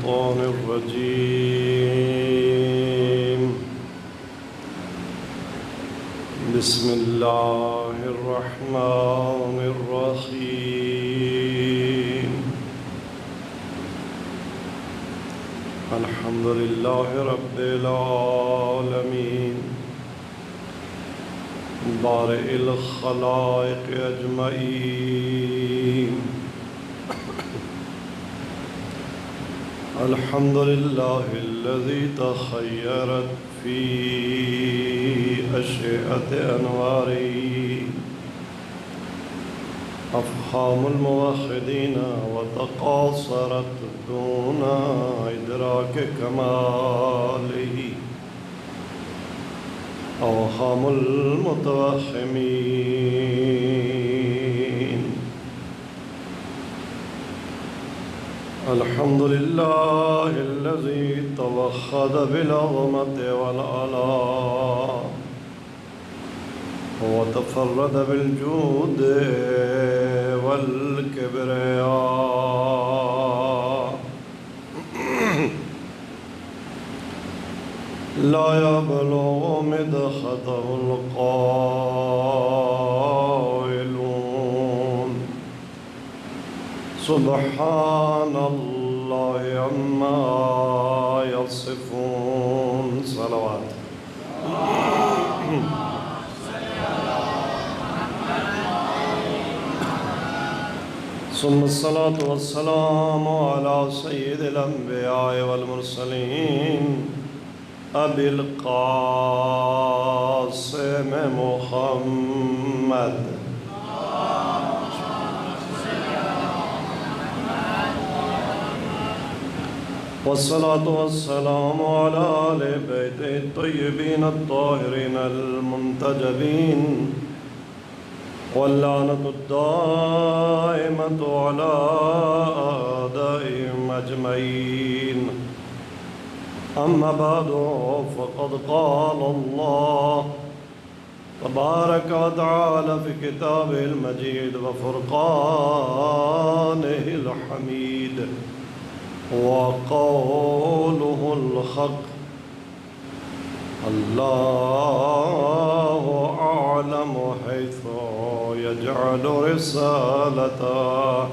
الشيطان الرجيم. بسم الله الرحمن الرحيم. الحمد لله رب العالمين بارئ الخلائق أجمعين. الحمد لله الذي تخيرت في أشعة أنواره أفهام الموحدين وتقاصرت دون إدراك كماله أوهام المتوهمين. الحمد لله الذي توحد بالعظمة والعلاء وتفرد بالجود والكبرياء. لا يبلغ مدحته القائلون. سبحان الله عما يصفون. صلوات. ثم الصلاة والسلام على سيد الأنبياء والمرسلين أبي القاسم محمد والصلاة والسلام على آل بيته الطيبين الطاهرين المنتجبين واللعنة الدائمة على أعدائهم أجمعين. أما بعد فقد قال الله تبارك وتعالى في كتابه المجيد وفرقانه الحميد وقوله الحق. الله أعلم حيث يجعل رسالته.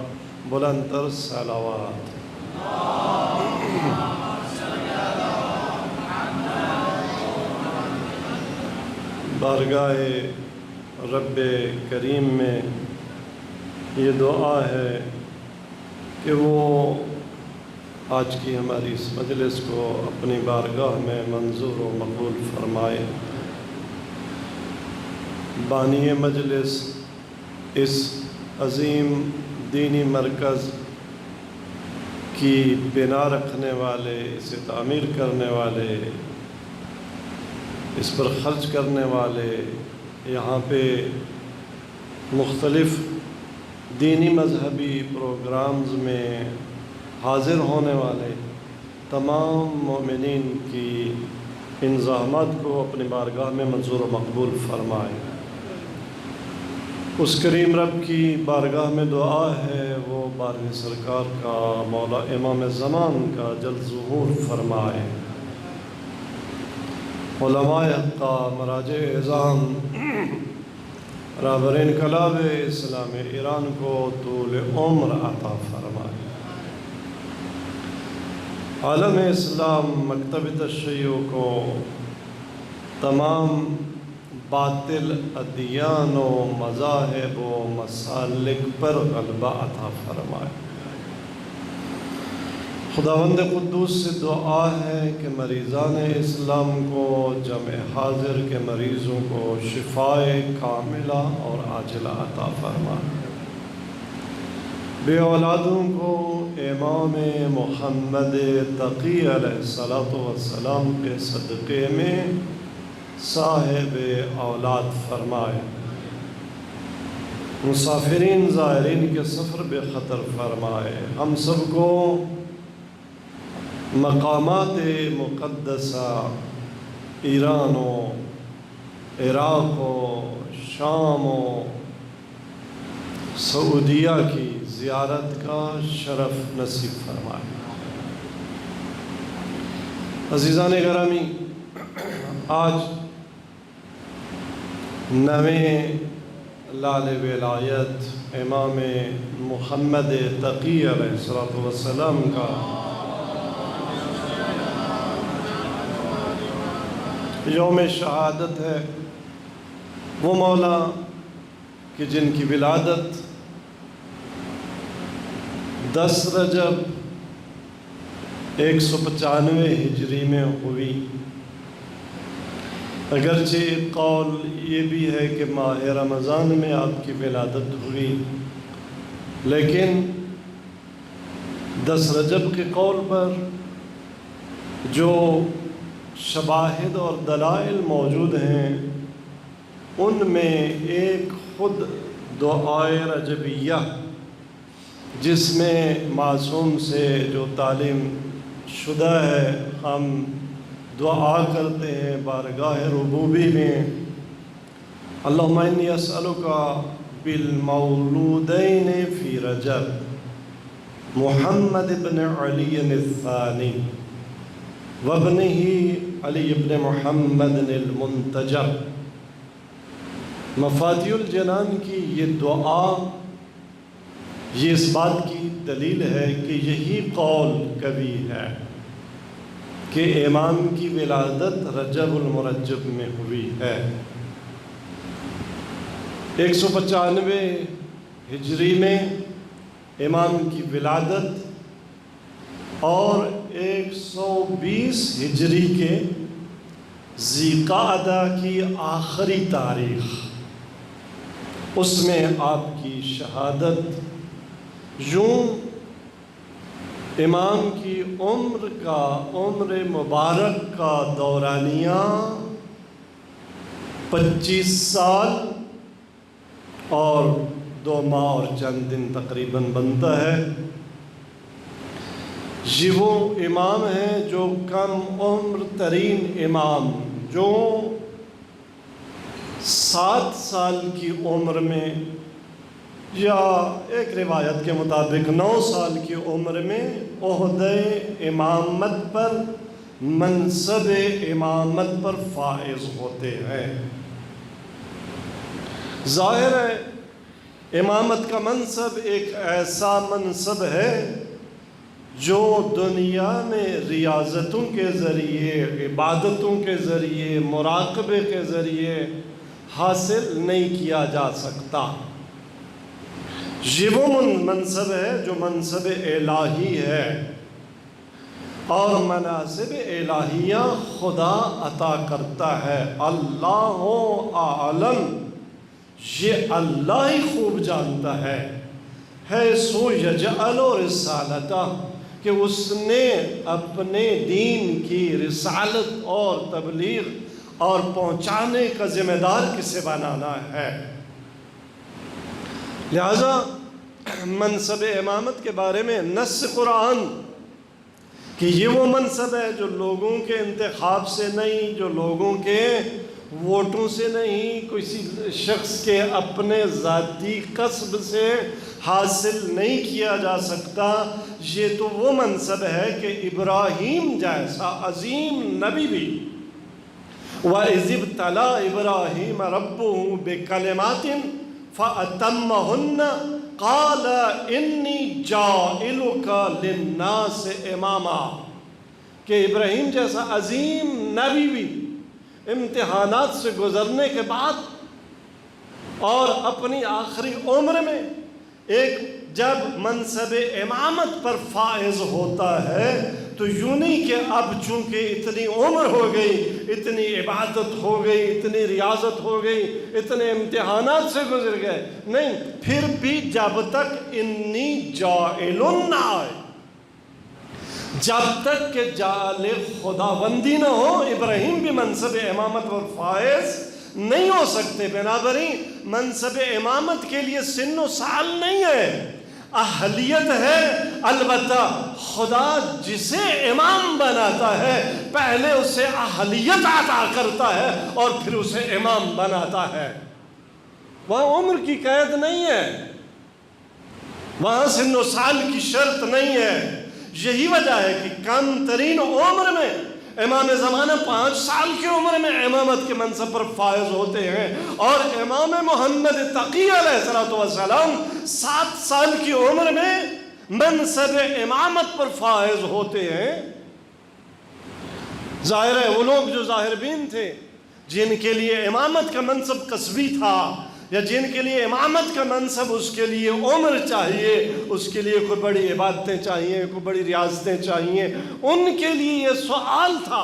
بلندتر صلوات. بارگاہ رب کریم میں یہ دعا ہے کہ وہ آج کی ہماری اس مجلس کو اپنی بارگاہ میں منظور و مقبول فرمائے. بانی مجلس اس عظیم دینی مرکز کی بنا رکھنے والے، اسے تعمیر کرنے والے، اس پر خرچ کرنے والے، یہاں پہ مختلف دینی مذہبی پروگرامز میں حاضر ہونے والے تمام مومنین کی ان زحمات کو اپنی بارگاہ میں منظور و مقبول فرمائے. اس کریم رب کی بارگاہ میں دعا ہے وہ بارگاہ سرکار کا، مولا امام زمان کا جلد ظہور فرمائے. علماء حقہ، مراجع اعظام، رہبر انقلاب اسلام ایران کو طول عمر عطا فرمائے. عالم اسلام، مکتب تشیع کو تمام باطل ادیان و مذاہب و مسالک پر غلبہ عطا فرمائے. خداوند قدوس سے دعا ہے کہ مریضان اسلام کو، جمع حاضر کے مریضوں کو شفائے کاملہ اور عاجلہ عطا فرمائے. بے اولادوں کو امام محمد تقی علیہ السلام کے صدقے میں صاحب اولاد فرمائے. مسافرین زائرین کے سفر بے خطر فرمائے. ہم سب کو مقامات مقدسہ ایران و عراق و شام و سعودیہ کی زیارت کا شرف نصیب فرمائے. عزیزان گرامی، آج 9ویں لال ولایت امام محمد تقی علیہ السلام کا یوم شہادت ہے۔ وہ مولا کہ جن کی ولادت 10 رجب 195 ہجری میں ہوئی۔ اگرچہ ایک قول یہ بھی ہے کہ ماہ رمضان میں آپ کی ولادت ہوئی، لیکن 10 رجب کے قول پر جو شواہد اور دلائل موجود ہیں، ان میں ایک خود دعائے رجبیہ، جس میں معصوم سے جو تعلیم شدہ ہے، ہم دعا کرتے ہیں بارگاہ ربوبی میں، اللہم انی اسألک بالمولودین فی رجب محمد بن علی الثانی وابنہ علی بن محمد المنتجب۔ مفاتیح الجنان کی یہ دعا یہ اس بات کی دلیل ہے کہ یہی قول کبھی ہے کہ امام کی ولادت رجب المرجب میں ہوئی ہے۔ 195 ہجری میں امام کی ولادت اور 120 ہجری کے ذی-قعدہ کی آخری تاریخ، اس میں آپ کی شہادت، یوں امام کی عمر مبارک کا دورانیہ 25 سال اور 2 ماہ اور چند دن تقریباً بنتا ہے۔ یہ وہ امام ہیں جو کم عمر ترین امام، جو 7 سال کی عمر میں یا ایک روایت کے مطابق 9 سال کی عمر میں عہدہ امامت پر، منصب امامت پر فائز ہوتے ہیں۔ ظاہر ہے امامت کا منصب ایک ایسا منصب ہے جو دنیا میں ریاضتوں کے ذریعے، عبادتوں کے ذریعے، مراقبے کے ذریعے حاصل نہیں کیا جا سکتا۔ یہ وہ منصب ہے جو منصب الہی ہے، اور مناصب الہیہ خدا عطا کرتا ہے۔ اللہ اعلم، یہ اللہ ہی خوب جانتا ہے سو یجعل رسالتہ، کہ اس نے اپنے دین کی رسالت اور تبلیغ اور پہنچانے کا ذمہ دار کسے بنانا ہے۔ لہذا منصب امامت کے بارے میں نص قرآن کہ یہ وہ منصب ہے جو لوگوں کے انتخاب سے نہیں، جو لوگوں کے ووٹوں سے نہیں، کسی شخص کے اپنے ذاتی کسب سے حاصل نہیں کیا جا سکتا۔ یہ تو وہ منصب ہے کہ ابراہیم جیسا عظیم نبی بھی وَإِذِ ابْتَلَىٰ إِبْرَاهِيمَ رَبُّهُ بِكَلِمَاتٍ فَأَتَمَّهُنَّ قَالَ إِنِّي جَاعِلُكَ لِلنَّاسِ إِمَامًا، کہ ابراہیم جیسا عظیم نبی بھی امتحانات سے گزرنے کے بعد اور اپنی آخری عمر میں ایک جب منصب امامت پر فائز ہوتا ہے تو یوں نہیں کہ اب چونکہ اتنی عمر ہو گئی، اتنی عبادت ہو گئی، اتنی ریاضت ہو گئی، اتنے امتحانات سے گزر گئے، نہیں، پھر بھی جب تک انی جاعل نہ آئے، جب تک کہ جعل خداوندی نہ ہو، ابراہیم بھی منصب امامت پر فائز نہیں ہو سکتے۔ بنابراین منصب امامت کے لیے سن و سال نہیں ہے، اہلیت ہے۔ البتہ خدا جسے امام بناتا ہے پہلے اسے اہلیت عطا کرتا ہے اور پھر اسے امام بناتا ہے۔ وہاں عمر کی قید نہیں ہے، وہاں سن و سال کی شرط نہیں ہے۔ یہی وجہ ہے کہ کم ترین عمر میں امام زمانہ 5 سال کی عمر میں امامت کے منصب پر فائز ہوتے ہیں، اور امام محمد تقی علیہ السلام 7 سال کی عمر میں منصب امامت پر فائز ہوتے ہیں۔ ظاہر ہے وہ لوگ جو ظاہر بین تھے، جن کے لیے امامت کا منصب قصبی تھا، یا جن کے لیے امامت کا منصب اس کے لیے عمر چاہیے، اس کے لیے کوئی بڑی عبادتیں چاہیے، کوئی بڑی ریاضتیں چاہیے، ان کے لیے یہ سوال تھا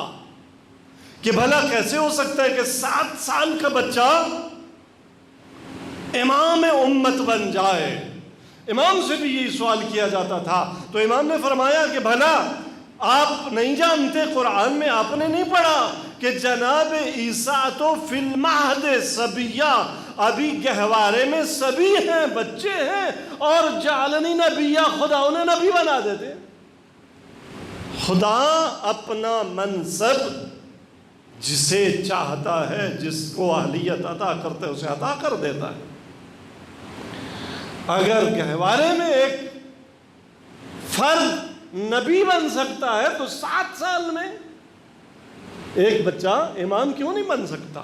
کہ بھلا کیسے ہو سکتا ہے کہ 7 سال کا بچہ امام امت بن جائے۔ امام سے بھی یہی سوال کیا جاتا تھا، تو امام نے فرمایا کہ بھلا آپ نہیں جانتے، قرآن میں آپ نے نہیں پڑھا کہ جناب عیسیٰ تو فی المہد صبیہ، ابھی گہوارے میں سبی ہیں، بچے ہیں، اور جعلنی نبیہ، خدا انہیں نبی بنا دیتے۔ خدا اپنا منصب جسے چاہتا ہے، جس کو اہلیت عطا کرتا ہے، اسے عطا کر دیتا ہے۔ اگر گہوارے میں ایک فرد نبی بن سکتا ہے تو 7 سال میں ایک بچہ امام کیوں نہیں بن سکتا؟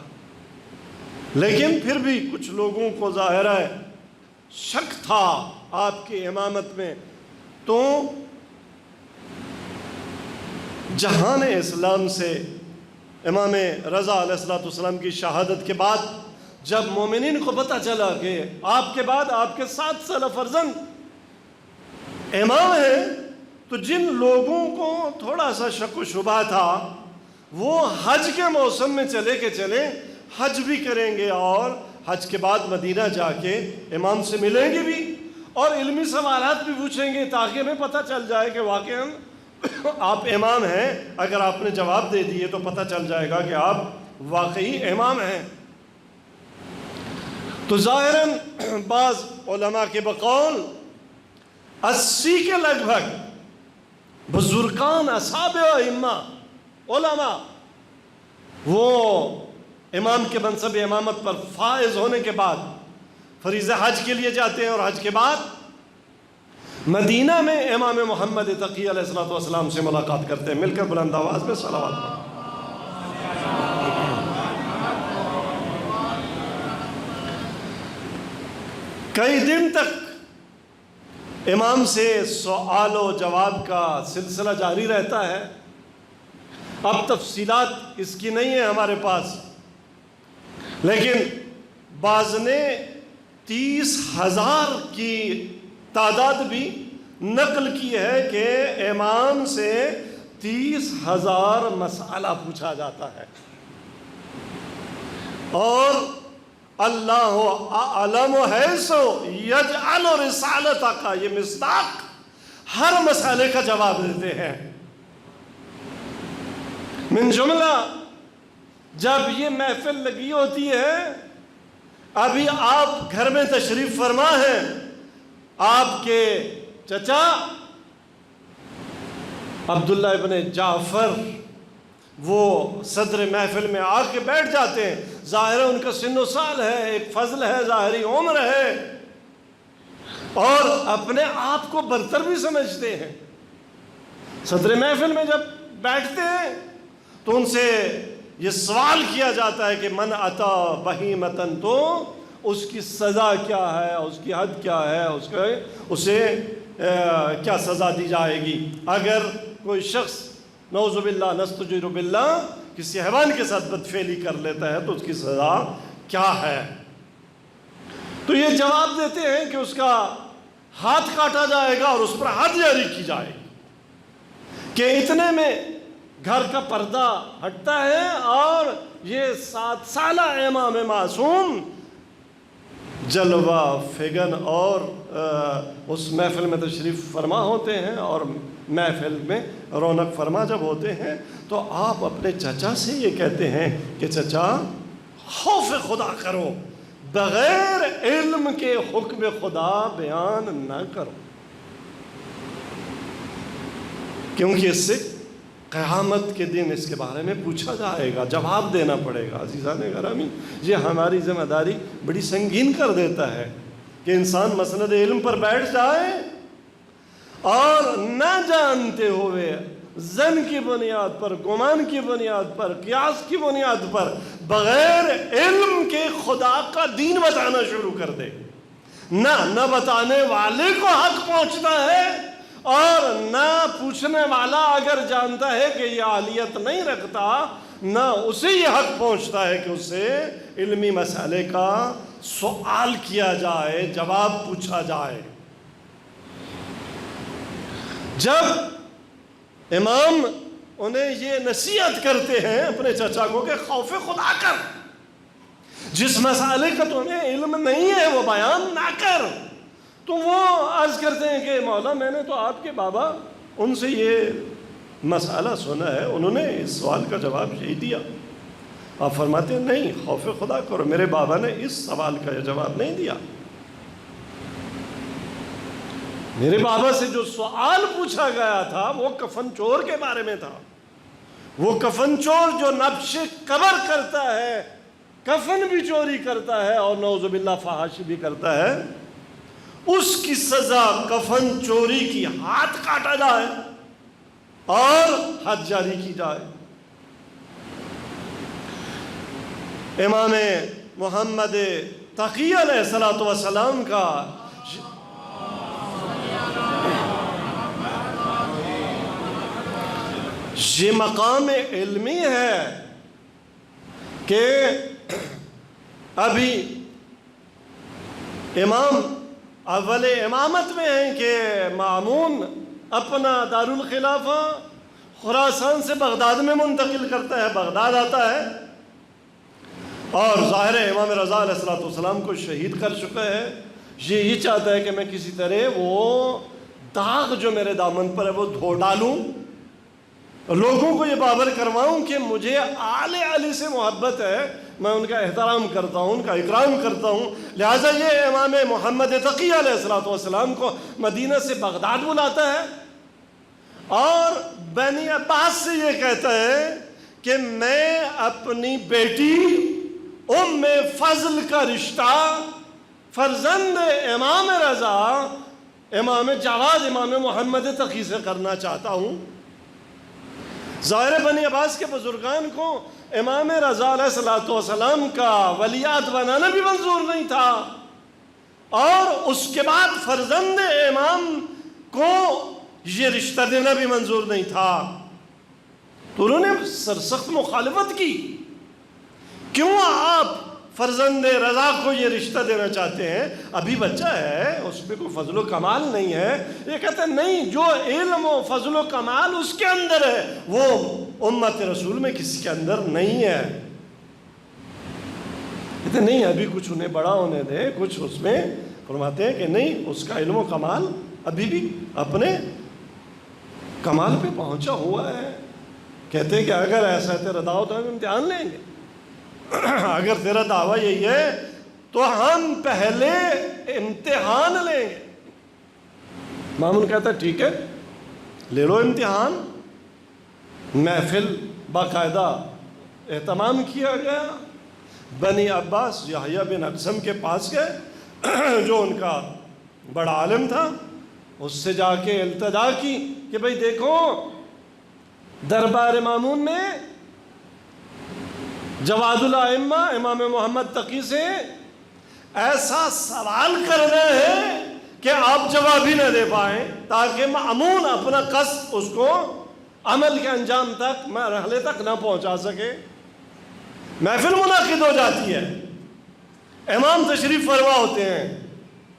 لیکن پھر بھی کچھ لوگوں کو ظاہر ہے شک تھا آپ کی امامت میں، تو جہان اسلام سے امام رضا علیہ السلام کی شہادت کے بعد جب مومنین کو پتہ چلا کہ آپ کے بعد آپ کے 7 سالہ فرزند امام ہیں، تو جن لوگوں کو تھوڑا سا شک و شبہ تھا وہ حج کے موسم میں چلے حج بھی کریں گے، اور حج کے بعد مدینہ جا کے امام سے ملیں گے بھی، اور علمی سوالات بھی پوچھیں گے، تاکہ ہمیں پتہ چل جائے کہ واقعاً آپ امام ہیں۔ اگر آپ نے جواب دے دیے تو پتہ چل جائے گا کہ آپ واقعی امام ہیں۔ تو ظاہراً بعض علماء کے بقول 80 کے لگ بھگ بزرگان اصحاب ائمہ علماء وہ امام کے منصب امامت پر فائز ہونے کے بعد فریضہ حج کے لیے جاتے ہیں، اور حج کے بعد مدینہ میں امام محمد تقی علیہ السلام سے ملاقات کرتے ہیں۔ مل کر بلند آواز میں صلوات پڑھیں۔ کئی دن تک امام سے سوال و جواب کا سلسلہ جاری رہتا ہے۔ اب تفصیلات اس کی نہیں ہے ہمارے پاس، لیکن بعض نے 30,000 کی تعداد بھی نقل کی ہے کہ امام سے 30,000 مسئلہ پوچھا جاتا ہے، اور اللہ اعلم حیث یجعل رسالتہ کا یہ مصداق ہر مسئلے کا جواب دیتے ہیں۔ من جملہ جب یہ محفل لگی ہوتی ہے، ابھی آپ گھر میں تشریف فرما ہیں، آپ کے چچا عبداللہ ابن جعفر وہ صدر محفل میں آ کے بیٹھ جاتے ہیں۔ ظاہر ہے ان کا سن و سال ہے، ایک فضل ہے، ظاہری عمر ہے، اور اپنے آپ کو برتر بھی سمجھتے ہیں۔ صدر محفل میں جب بیٹھتے ہیں تو ان سے یہ سوال کیا جاتا ہے کہ من اتا بہیمتن، تو اس کی سزا کیا ہے، اس کی حد کیا ہے، اسے کیا سزا دی جائے گی۔ اگر کوئی شخص نعوذ باللہ نستجیر باللہ کسی حیوان کے ساتھ بدفعلی کر لیتا ہے تو اس کی سزا کیا ہے؟ تو یہ جواب دیتے ہیں کہ اس کا ہاتھ کاٹا جائے گا اور اس پر حد جاری کی جائے گی کہ اتنے میں گھر کا پردہ ہٹتا ہے، اور یہ 7 سالہ امام معصوم جلوہ فگن اور اس محفل میں تشریف فرما ہوتے ہیں، اور محفل میں رونق فرما جب ہوتے ہیں تو آپ اپنے چچا سے یہ کہتے ہیں کہ چچا خوف خدا کرو، بغیر علم کے حکم خدا بیان نہ کرو، کیونکہ اس سے قیامت کے دن اس کے بارے میں پوچھا جائے گا، جواب دینا پڑے گا۔ عزیزان گرامی، یہ ہماری ذمہ داری بڑی سنگین کر دیتا ہے کہ انسان مسند علم پر بیٹھ جائے اور نہ جانتے ہوئے زن کی بنیاد پر، گمان کی بنیاد پر، قیاس کی بنیاد پر بغیر علم کے خدا کا دین بتانا شروع کر دے، نہ بتانے والے کو حق پہنچتا ہے، اور نہ پوچھنے والا اگر جانتا ہے کہ یہ اہلیت نہیں رکھتا، نہ اسے یہ حق پہنچتا ہے کہ اسے علمی مسئلے کا سوال کیا جائے، جواب پوچھا جائے۔ جب امام انہیں یہ نصیحت کرتے ہیں اپنے چچا کو کہ خوف خدا کر، جس مسئلے کا تمہیں علم نہیں ہے وہ بیان نہ کر، تو وہ عرض کرتے ہیں کہ مولا میں نے تو آپ کے بابا ان سے یہ مسئلہ سنا ہے، انہوں نے اس سوال کا جواب یہی دیا۔ آپ فرماتے ہیں نہیں، خوف خدا کرو، میرے بابا نے اس سوال کا یہ جواب نہیں دیا۔ میرے بابا سے جو سوال پوچھا گیا تھا وہ کفن چور کے بارے میں تھا۔ وہ کفن چور جو نبش قبر کرتا ہے، کفن بھی چوری کرتا ہے اور نعوذ باللہ فحاشی بھی کرتا ہے، اس کی سزا کفن چوری کی ہاتھ کاٹا جائے اور حد جاری کی جائے۔ امام محمد تقی علیہ السلام کا یہ مقام علمی ہے کہ ابھی امام اول امامت میں ہیں کہ مامون اپنا دارالخلافہ خراسان سے بغداد میں منتقل کرتا ہے، بغداد آتا ہے، اور ظاہر ہے امام رضا علیہ السلام کو شہید کر چکا ہے۔ یہ چاہتا ہے کہ میں کسی طرح وہ داغ جو میرے دامن پر ہے وہ دھو ڈالوں، لوگوں کو یہ باور کرواؤں کہ مجھے آل علی سے محبت ہے، میں ان کا احترام کرتا ہوں، ان کا اکرام کرتا ہوں۔ لہٰذا یہ امام محمد تقی علیہ السلام کو مدینہ سے بغداد بلاتا ہے اور بنی عباس سے یہ کہتا ہے کہ میں اپنی بیٹی ام فضل کا رشتہ فرزند امام رضا، امام جواد، امام محمد تقی سے کرنا چاہتا ہوں۔ ظاہر بنی عباس کے بزرگان کو امام رضا علیہ السلام کا ولیعہد بنانا بھی منظور نہیں تھا، اور اس کے بعد فرزند امام کو یہ رشتہ دینا بھی منظور نہیں تھا، تو انہوں نے سرسخت مخالفت کی۔ کیوں آپ فرزند رضا کو یہ رشتہ دینا چاہتے ہیں؟ ابھی بچہ ہے، اس پہ کوئی فضل و کمال نہیں ہے۔ یہ کہتے ہیں نہیں، جو علم و فضل و کمال اس کے اندر ہے وہ امت رسول میں کسی کے اندر نہیں ہے۔ کہتے ہیں نہیں، ابھی کچھ انہیں بڑا ہونے دے، کچھ اس میں۔ فرماتے ہیں کہ نہیں، اس کا علم و کمال ابھی بھی اپنے کمال پہ پہنچا ہوا ہے۔ کہتے ہیں کہ اگر ایسا تیرا دعویٰ تو ہم امتحان لیں گے، اگر تیرا دعویٰ یہی ہے تو ہم پہلے امتحان لیں گے۔ مامون کہتا ہے ٹھیک ہے، لے لو امتحان۔ محفل باقاعدہ اہتمام کیا گیا، بنی عباس یحییٰ بن اقسم کے پاس گئے جو ان کا بڑا عالم تھا، اس سے جا کے التجا کی کہ بھئی دیکھو دربار مامون میں جواد الائمہ امام محمد تقی سے ایسا سوال کر رہے ہیں کہ آپ جواب ہی نہ دے پائیں، تاکہ مامون اپنا قصد اس کو عمل کے انجام تک، مرحلے تک نہ پہنچا سکے۔ محفل منعقد ہو جاتی ہے، امام تشریف فرما ہوتے ہیں،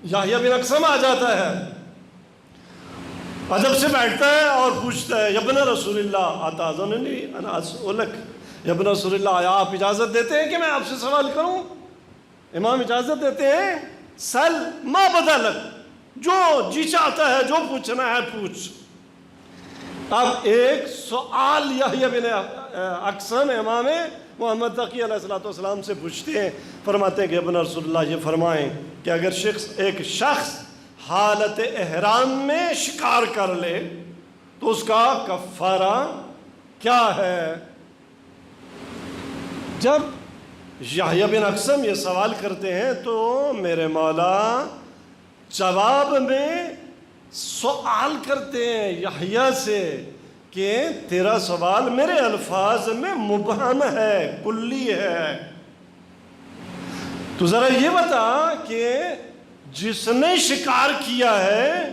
یحییٰ بن اقسم آ جاتا ہے، ادب سے بیٹھتا ہے اور پوچھتا ہے یبن رسول اللہ اتاذننی ان اسألک، یبن رسول اللہ آیا آپ اجازت دیتے ہیں کہ میں آپ سے سوال کروں؟ امام اجازت دیتے ہیں، سل ما بدا لک، جو جی چاہتا ہے جو پوچھنا ہے پوچھ۔ اب ایک سوال یحییٰ بن اقسم امام محمد تقی علیہ السلام سے پوچھتے ہیں، فرماتے ہیں کہ ابن رسول اللہ یہ فرمائیں کہ اگر ایک شخص حالت احرام میں شکار کر لے تو اس کا کفارہ کیا ہے؟ جب یحییٰ بن اقسم یہ سوال کرتے ہیں تو میرے مولا جواب میں سوال کرتے ہیں یحییٰ سے کہ تیرا سوال میرے الفاظ میں مبہم ہے، کلی ہے، تو ذرا یہ بتا کہ جس نے شکار کیا ہے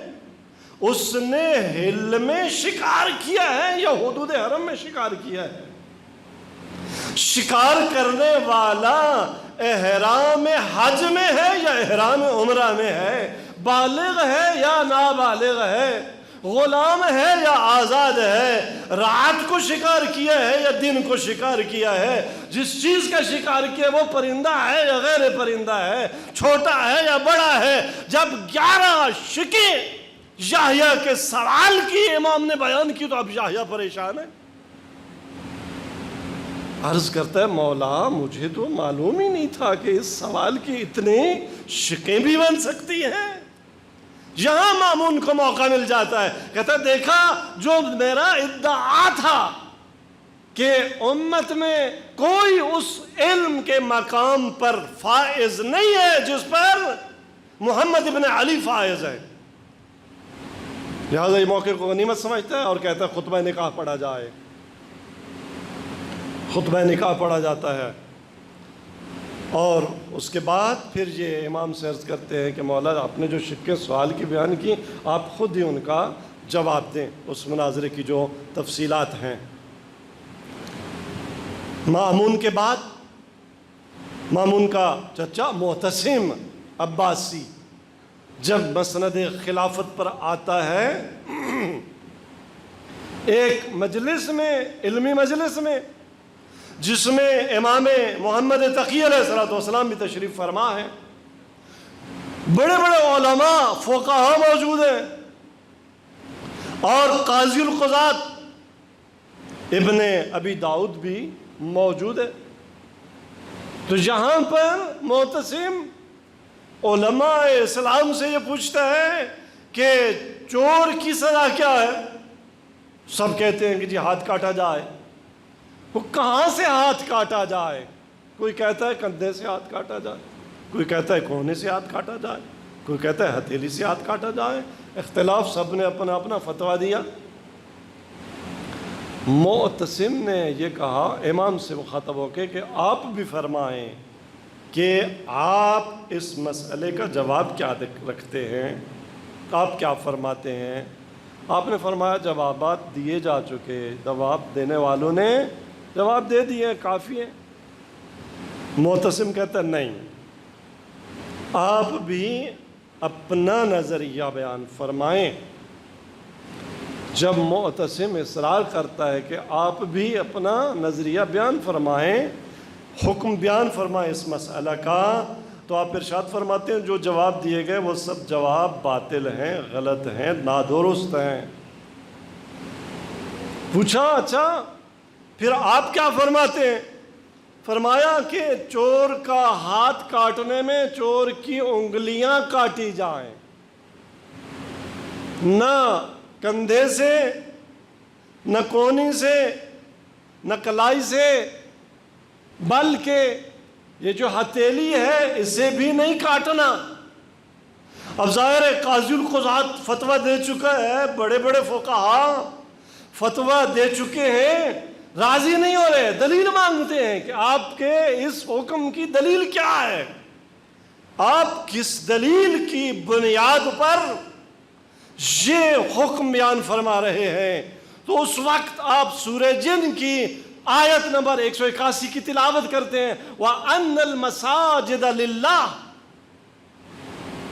اس نے ہل میں شکار کیا ہے یا حدود حرم میں شکار کیا ہے؟ شکار کرنے والا احرام حج میں ہے یا احرام عمرہ میں ہے؟ بالغ ہے یا نابالغ ہے؟ غلام ہے یا آزاد ہے؟ رات کو شکار کیا ہے یا دن کو شکار کیا ہے؟ جس چیز کا شکار کیا وہ پرندہ ہے یا غیر پرندہ ہے؟ چھوٹا ہے یا بڑا ہے؟ جب 11 شکیں یحییٰ کے سوال کی امام نے بیان کی تو اب یحییٰ پریشان ہے، عرض کرتا ہے مولا مجھے تو معلوم ہی نہیں تھا کہ اس سوال کی اتنے شکیں بھی بن سکتی ہیں۔ یہاں مامون کو موقع مل جاتا ہے، کہتا ہے دیکھا جو میرا ادعا تھا کہ امت میں کوئی اس علم کے مقام پر فائز نہیں ہے جس پر محمد ابن علی فائز ہے، لہذا یہ موقع کو غنیمت سمجھتا ہے اور کہتا ہے خطبہ نکاح پڑھا جائے۔ خطبہ نکاح پڑھا جاتا ہے اور اس کے بعد پھر یہ امام سے عرض کرتے ہیں کہ مولا آپ نے جو شکیں سوال کی بیان کی آپ خود ہی ان کا جواب دیں، اس مناظرے کی جو تفصیلات ہیں۔ مامون کے بعد مامون کا چچا معتصم عباسی جب مسند خلافت پر آتا ہے ایک مجلس میں، علمی مجلس میں، جس میں امام محمد تقی علیہ السلام بھی تشریف فرما ہے، بڑے بڑے علماء فقہاء موجود ہیں اور قاضی القضات ابن ابی داؤد بھی موجود ہے، تو یہاں پر معتصم علماء اسلام سے یہ پوچھتا ہے کہ چور کی سزا کیا ہے؟ سب کہتے ہیں کہ جی ہاتھ کاٹا جائے۔ وہ کہاں سے ہاتھ کاٹا جائے؟ کوئی کہتا ہے کندھے سے ہاتھ کاٹا جائے، کوئی کہتا ہے کونے سے ہاتھ کاٹا جائے، کوئی کہتا ہے ہتھیلی سے ہاتھ کاٹا جائے، اختلاف، سب نے اپنا اپنا فتویٰ دیا۔ معتصم نے یہ کہا امام سے مخاطب ہو کے کہ آپ بھی فرمائیں کہ آپ اس مسئلے کا جواب کیا رکھتے ہیں، آپ کیا فرماتے ہیں؟ آپ نے فرمایا جوابات دیے جا چکے، جواب دینے والوں نے جواب دے دیے، کافی ہے۔ معتصم کہتا ہے نہیں، آپ بھی اپنا نظریہ بیان فرمائیں۔ جب معتصم اصرار کرتا ہے کہ آپ بھی اپنا نظریہ بیان فرمائیں، حکم بیان فرمائیں اس مسئلہ کا، تو آپ ارشاد فرماتے ہیں جو جواب دیے گئے وہ سب جواب باطل ہیں، غلط ہیں، نادرست ہیں۔ پوچھا اچھا پھر آپ کیا فرماتے ہیں؟ فرمایا کہ چور کا ہاتھ کاٹنے میں چور کی انگلیاں کاٹی جائیں، نہ کندھے سے، نہ کونی سے، نہ کلائی سے، بلکہ یہ جو ہتھیلی ہے اسے بھی نہیں کاٹنا۔ اب ظاہر ہے قاضی القضات فتویٰ دے چکا ہے، بڑے بڑے فقہاء فتویٰ دے چکے ہیں، راضی نہیں ہو رہے، دلیل مانگتے ہیں کہ آپ کے اس حکم کی دلیل کیا ہے، آپ کس دلیل کی بنیاد پر یہ حکم بیان فرما رہے ہیں؟ تو اس وقت آپ سورہ جن کی آیت نمبر 181 کی تلاوت کرتے ہیں، وَأَنَّ الْمَسَاجِدَ لِلَّهِ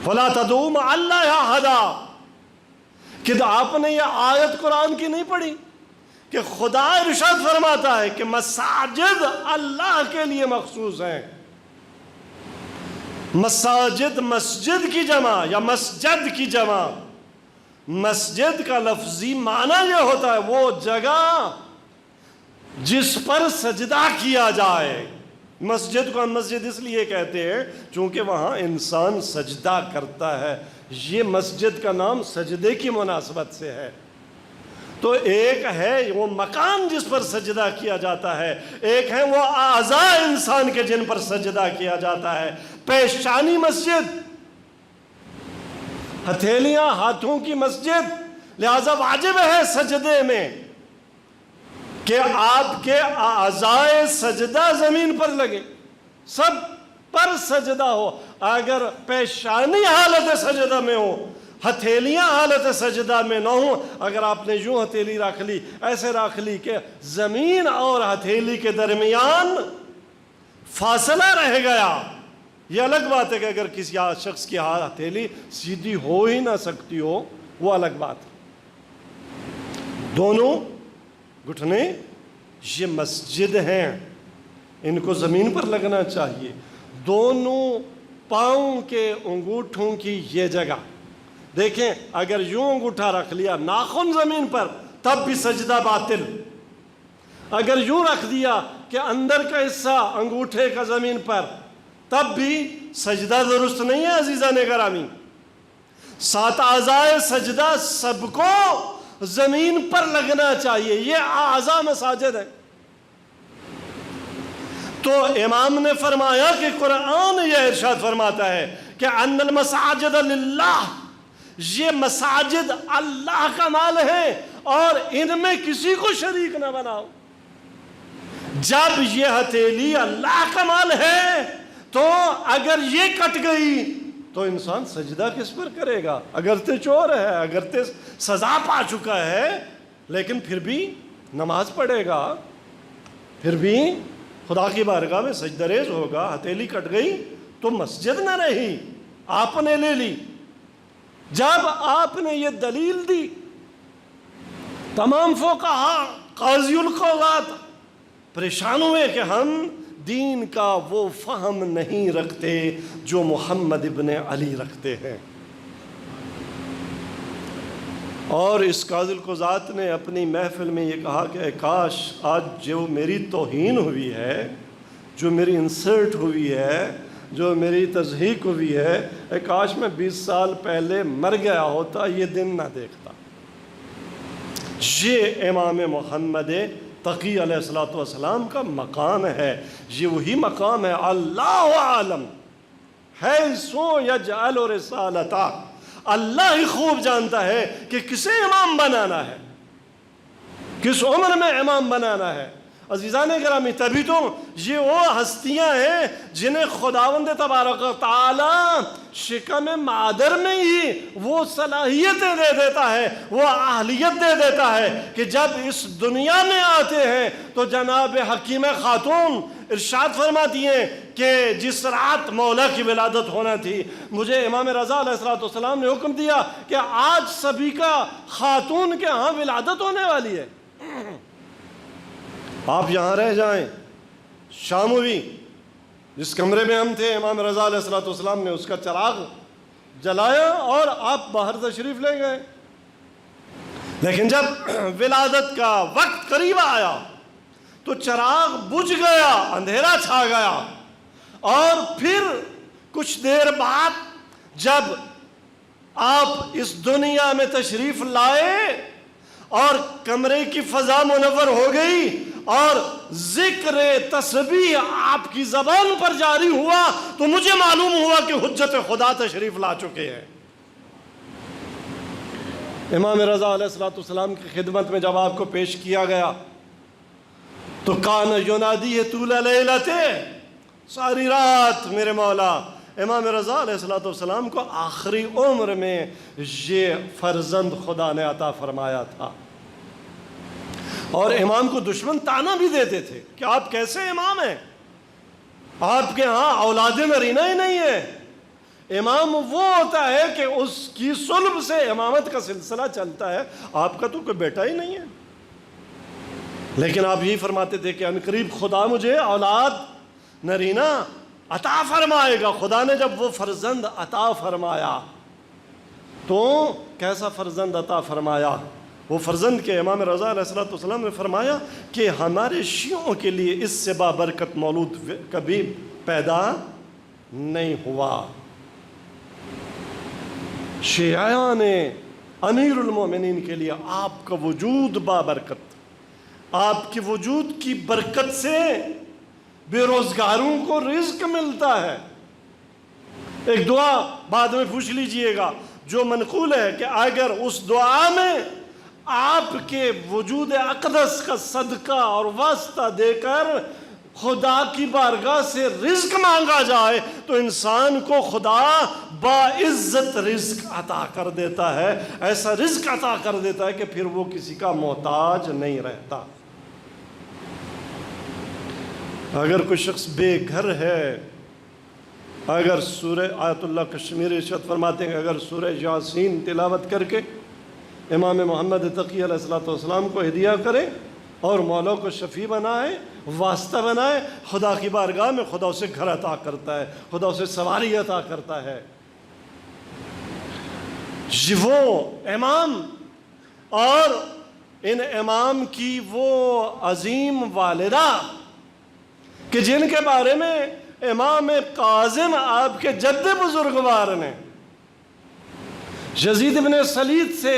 فَلَا تَدْعُوا مَعَ اللَّهِ أَحَدًا۔ کہ آپ نے یہ آیت قرآن کی نہیں پڑھی کہ خدا ارشاد فرماتا ہے کہ مساجد اللہ کے لیے مخصوص ہیں۔ مساجد مسجد کی جمع یا مسجد کی جمع، مسجد کا لفظی معنی یہ ہوتا ہے وہ جگہ جس پر سجدہ کیا جائے۔ مسجد کو ہم مسجد اس لیے کہتے ہیں چونکہ وہاں انسان سجدہ کرتا ہے، یہ مسجد کا نام سجدے کی مناسبت سے ہے۔ تو ایک ہے وہ مکان جس پر سجدہ کیا جاتا ہے، ایک ہے وہ اعضاء انسان کے جن پر سجدہ کیا جاتا ہے۔ پیشانی مسجد، ہتھیلیاں ہاتھوں کی مسجد، لہذا واجب ہے سجدے میں کہ آپ کے اعضائے سجدہ زمین پر لگے، سب پر سجدہ ہو. اگر پیشانی حالت سجدہ میں ہو، ہتھیلیاں حالت سجدہ میں نہ ہوں، اگر آپ نے یوں ہتھیلی رکھ لی، ایسے رکھ لی کہ زمین اور ہتھیلی کے درمیان فاصلہ رہ گیا، یہ الگ بات ہے کہ اگر کسی شخص کی ہتھیلی سیدھی ہو ہی نہ سکتی ہو، وہ الگ بات ہے. دونوں گھٹنے یہ مسجد ہیں، ان کو زمین پر لگنا چاہیے. دونوں پاؤں کے انگوٹھوں کی یہ جگہ دیکھیں، اگر یوں انگوٹھا رکھ لیا ناخن زمین پر تب بھی سجدہ باطل. اگر یوں رکھ دیا کہ اندر کا حصہ انگوٹھے کا زمین پر تب بھی سجدہ درست نہیں ہے. عزیزان گرامی، 7 اعضائے سجدہ سب کو زمین پر لگنا چاہیے، یہ اعضاء مساجد ہے. تو امام نے فرمایا کہ قرآن یہ ارشاد فرماتا ہے کہ ان المساجد للہ، یہ مساجد اللہ کا مال ہے اور ان میں کسی کو شریک نہ بناؤ. جب یہ ہتھیلی اللہ کا مال ہے تو اگر یہ کٹ گئی تو انسان سجدہ کس پر کرے گا؟ اگرچہ چور ہے، اگرچہ سزا پا چکا ہے، لیکن پھر بھی نماز پڑھے گا، پھر بھی خدا کی بارگاہ میں سجدہ ریز ہوگا. ہتھیلی کٹ گئی تو مسجد نہ رہی، آپ نے لے لی. جب آپ نے یہ دلیل دی، تمام فقہا قاضی القضات پریشان ہوئے کہ ہم دین کا وہ فہم نہیں رکھتے جو محمد ابن علی رکھتے ہیں. اور اس قاضی القضات نے اپنی محفل میں یہ کہا کہ اے کاش آج جو میری توہین ہوئی ہے، جو میری انسلٹ ہوئی ہے، جو میری تضحیک ہوئی ہے، اے کاش میں 20 سال پہلے مر گیا ہوتا، یہ دن نہ دیکھتا. یہ امام محمد تقی علیہ السلام کا مقام ہے، یہ وہی مقام ہے. اللہ عالم حیث یجعل رسالتہ، اللہ ہی خوب جانتا ہے کہ کسے امام بنانا ہے، کس عمر میں امام بنانا ہے. عزیزان گرامی، تبھی تو یہ وہ ہستیاں ہیں جنہیں خداوند تبارک و تعالی شکم مادر میں ہی وہ صلاحیتیں دے دیتا ہے، وہ اہلیت دے دیتا ہے کہ جب اس دنیا میں آتے ہیں تو جناب حکیم خاتون ارشاد فرماتی ہیں کہ جس رات مولا کی ولادت ہونا تھی، مجھے امام رضا علیہ السلام نے حکم دیا کہ آج سبھی کا خاتون کے ہاں ولادت ہونے والی ہے، آپ یہاں رہ جائیں. شام ہوئی، جس کمرے میں ہم تھے امام رضا علیہ السلام نے اس کا چراغ جلایا اور آپ باہر تشریف لے گئے. لیکن جب ولادت کا وقت قریب آیا تو چراغ بجھ گیا، اندھیرا چھا گیا. اور پھر کچھ دیر بعد جب آپ اس دنیا میں تشریف لائے اور کمرے کی فضا منور ہو گئی اور ذکر تسبیح آپ کی زبان پر جاری ہوا تو مجھے معلوم ہوا کہ حجت خدا تشریف لا چکے ہیں. امام رضا علیہ السلام کی خدمت میں جب آپ کو پیش کیا گیا تو کان ینادی طول لیلتے، ساری رات میرے مولا. امام رضا علیہ السلام کو آخری عمر میں یہ فرزند خدا نے عطا فرمایا تھا، اور امام کو دشمن تانا بھی دیتے تھے کہ آپ کیسے امام ہیں، آپ کے ہاں اولاد نرینہ ہی نہیں ہے. امام وہ ہوتا ہے کہ اس کی صلب سے امامت کا سلسلہ چلتا ہے، آپ کا تو کوئی بیٹا ہی نہیں ہے. لیکن آپ یہی فرماتے تھے کہ عنقریب خدا مجھے اولاد نرینہ عطا فرمائے گا. خدا نے جب وہ فرزند عطا فرمایا تو کیسا فرزند عطا فرمایا؟ وہ فرزند کے امام رضا علیہ السلام نے فرمایا کہ ہمارے شیعوں کے لیے اس سے بابرکت مولود کبھی پیدا نہیں ہوا. شیعان امیر المومنین کے لیے آپ کا وجود بابرکت، آپ کے وجود کی برکت سے بے روزگاروں کو رزق ملتا ہے. ایک دعا بعد میں پوچھ لیجئے گا جو منقول ہے کہ اگر اس دعا میں آپ کے وجود اقدس کا صدقہ اور واسطہ دے کر خدا کی بارگاہ سے رزق مانگا جائے تو انسان کو خدا باعزت رزق عطا کر دیتا ہے، ایسا رزق عطا کر دیتا ہے کہ پھر وہ کسی کا محتاج نہیں رہتا۔ اگر کوئی شخص بے گھر ہے، اگر سورہ آیت اللہ کشمیری ارشاد فرماتے ہیں کہ اگر سورہ یاسین تلاوت کر کے امام محمد تقی علیہ السلام کو ہدیہ کرے اور مولا کو شفیع بنائے، واسطہ بنائے، خدا کی بارگاہ میں خدا اسے گھر عطا کرتا ہے، خدا اسے سواری عطا کرتا ہے۔ وہ امام اور ان امام کی وہ عظیم والدہ کہ جن کے بارے میں امام کاظم آپ کے جد بزرگوار نے یزید بن سلید سے